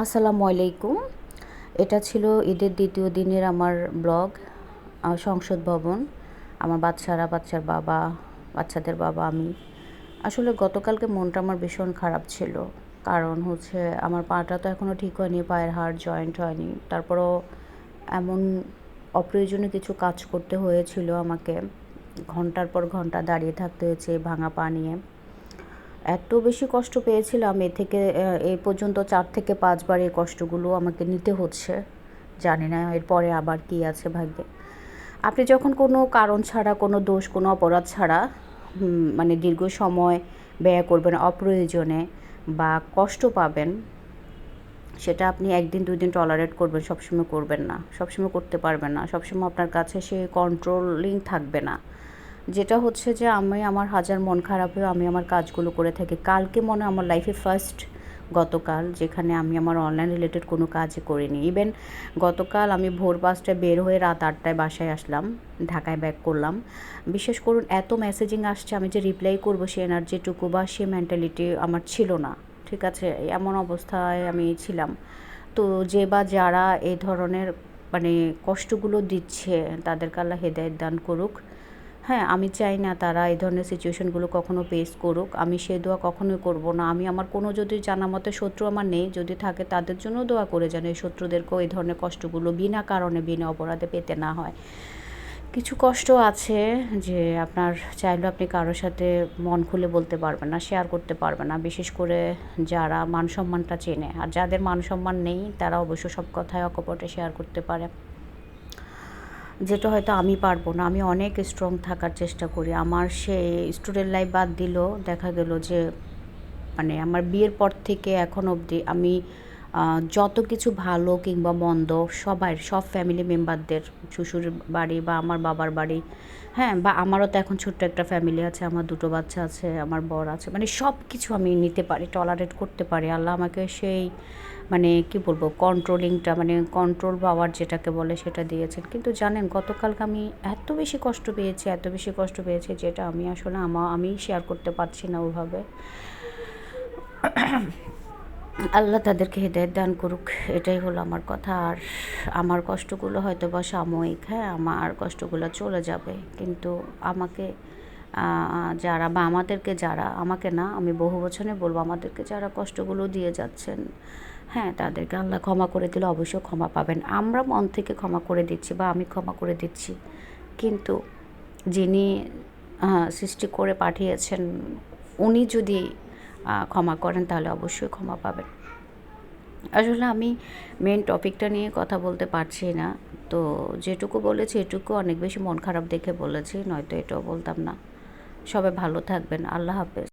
আসসালামু আলাইকুম। এটা ছিল ঈদের দ্বিতীয় দিনের আমার ব্লগ। সংসদ ভবন, আমার বাচ্চারা, বাচ্চার বাবা, বাচ্চাদের বাবা, আমি। আসলে গতকালকে মনটা আমার ভীষণ খারাপ ছিল। কারণ হচ্ছে আমার পাটা তো এখনও ঠিক হয়নি, পায়ের হাড় জয়েন্ট হয়নি। তারপরও এমন অপ্রয়োজনীয় কিছু কাজ করতে হয়েছিল আমাকে। ঘন্টার পর ঘন্টা দাঁড়িয়ে থাকতে হয়েছে ভাঙা পা নিয়ে। এত বেশি কষ্ট পেয়েছিলাম, এ থেকে এই পর্যন্ত 4 থেকে 5 বার এই কষ্টগুলো আমাকে নিতে হচ্ছে। জানি না এরপরে আবার কী আছে ভাগ্যে। আপনি যখন কোনো কারণ ছাড়া, কোনো দোষ, কোনো অপরাধ ছাড়া মানে দীর্ঘ সময় ব্যয় করবেন অপ্রয়োজনে বা কষ্ট পাবেন, সেটা আপনি 1 দিন 2 দিন টলারেট করবেন, সবসময় করবেন না। সবসময় করতে পারবেন না। সবসময় আপনার কাছে সে কন্ট্রোলিং থাকবে না। যেটা হচ্ছে যে আমি আমার হাজার মন খারাপ হয়েও আমি আমার কাজগুলো করে থাকি। কালকে মনে হয় আমার লাইফে ফার্স্ট, গতকাল যেখানে আমি আমার অনলাইন রিলেটেড কোনো কাজই করিনি। ইভেন গতকাল আমি ভোর 5টায় বের হয়ে রাত 8টায় বাসায় আসলাম, ঢাকায় ব্যাক করলাম। বিশ্বাস করুন, এত মেসেজিং আসছে, আমি যে রিপ্লাই করবো সে এনার্জিটুকু বা সে মেন্টালিটি আমার ছিল না। ঠিক আছে, এমন অবস্থায় আমি ছিলাম। তো যে বা যারা এই ধরনের মানে কষ্টগুলো দিচ্ছে, তাদেরকে আল্লাহ হেদায়েত দান করুক। হ্যাঁ, আমি চাই না তারা এই ধরনের সিচুয়েশনগুলো কখনো ফেস করুক। আমি সে দোয়া কখনোই করব না। আমি আমার কোনো যদি জানা মতে শত্রু আমার নেই, যদি থাকে তাদের জন্য দোয়া করে যেন এই শত্রুদেরকেও এই ধরনের কষ্টগুলো বিনা কারণে, বিনা অপরাধে পেতে না হয়। কিছু কষ্ট আছে যে আপনার চাইলেও আপনি কারোর সাথে মন খুলে বলতে পারবেন না, শেয়ার করতে পারবেন না। বিশেষ করে যারা মান সম্মানটা চেনে। আর যাদের মান সম্মান নেই তারা অবশ্য সব কথাই অকপটে শেয়ার করতে পারে। যেটা হয়তো আমি পারবো না। আমি অনেক স্ট্রং থাকার চেষ্টা করি। আমার সেই স্টুডেন্ট লাইফ বাদ দিলেও দেখা গেল যে মানে আমার বিয়ের পর থেকে এখন অবধি আমি যত কিছু ভালো কিংবা মন্দ সব ফ্যামিলি মেম্বারদের, শ্বশুর বাড়ি বা আমার বাবার বাড়ি, হ্যাঁ, বা আমারও তো এখন ছোট্ট একটা ফ্যামিলি আছে, আমার 2টো বাচ্চা আছে, আমার বর আছে, মানে সব কিছু আমি নিতে পারি, টলারেট করতে পারি। আল্লাহ আমাকে সেই মানে কি বলবো, কন্ট্রোলিংটা, মানে কন্ট্রোল পাওয়ার যেটাকে বলে সেটা দিয়েছেন। কিন্তু জানেন গতকালকে আমি এত বেশি কষ্ট পেয়েছি, এত বেশি কষ্ট পেয়েছি, যেটা আমি আসলে আমি শেয়ার করতে পারছি না ওইভাবে। আল্লাহ তাদেরকে হেদায়েত দান করুক, এটাই হলো আমার কথা। আর আমার কষ্টগুলো হয়তো বা সাময়িক, হ্যাঁ, আমার কষ্টগুলো চলে যাবে। কিন্তু আমাকে যারা বা আমাদেরকে যারা, আমাকে না, আমি বহু বচনে বলবো, আমাদেরকে যারা কষ্টগুলো দিয়ে যাচ্ছেন, হ্যাঁ, তাদেরকে আল্লাহ ক্ষমা করে দিলে অবশ্যই ক্ষমা পাবেন। আমরা মন থেকে ক্ষমা করে দিচ্ছি বা আমি ক্ষমা করে দিচ্ছি, কিন্তু যিনি সৃষ্টি করে পাঠিয়েছেন, উনি যদি ক্ষমা করেন তাহলে অবশ্যই ক্ষমা পাবেন। আসলে আমি মেন টপিকটা নিয়ে কথা বলতে পারছি না। তো যেটুকু বলেছি এটুকু অনেক বেশি মন খারাপ দেখে বলেছি, নয়তো এটাও বলতাম না। সবাই ভালো থাকবেন। আল্লাহ হাফেজ।